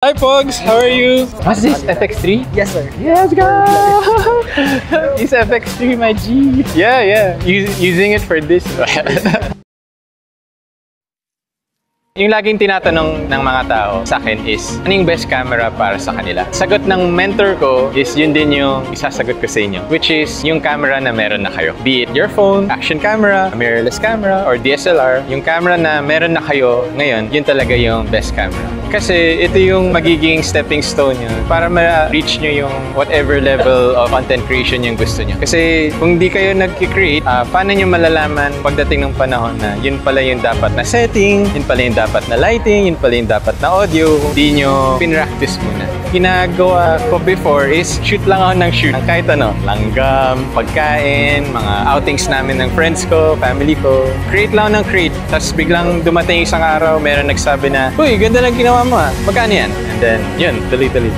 Hi Pogs, how are you? What's this, FX3? Yes, sir. Yeah, let's go! It's FX3, my G. Yeah. Using it for this. Yung laging tinatanong ng mga tao sa akin is, ano yung best camera para sa kanila? Sagot ng mentor ko is yun din yung isasagot ko sa inyo, which is yung camera na meron na kayo. Be it your phone, action camera, mirrorless camera, or DSLR, yung camera na meron na kayo ngayon, yun talaga yung best camera. Kasi ito yung magiging stepping stone nyo para ma-reach nyo yung whatever level of content creation yung gusto nyo. Kasi kung di kayo nag-create, paano nyo malalaman pagdating ng panahon na yun pala yung dapat na setting, yun pala yung dapat na lighting, yun pala yung dapat na audio, hindi nyo pinractice muna. Ginagawa ko before is shoot lang ako ng shoot. Kahit ano, langgam, pagkain, mga outings namin ng friends ko, family ko. Create lang ng create. Tapos biglang dumating isang araw, meron nagsabi na, "Uy, ganda lang ginawa mo ah. Magkano yan?" And then, yun, tuloy-tuloy.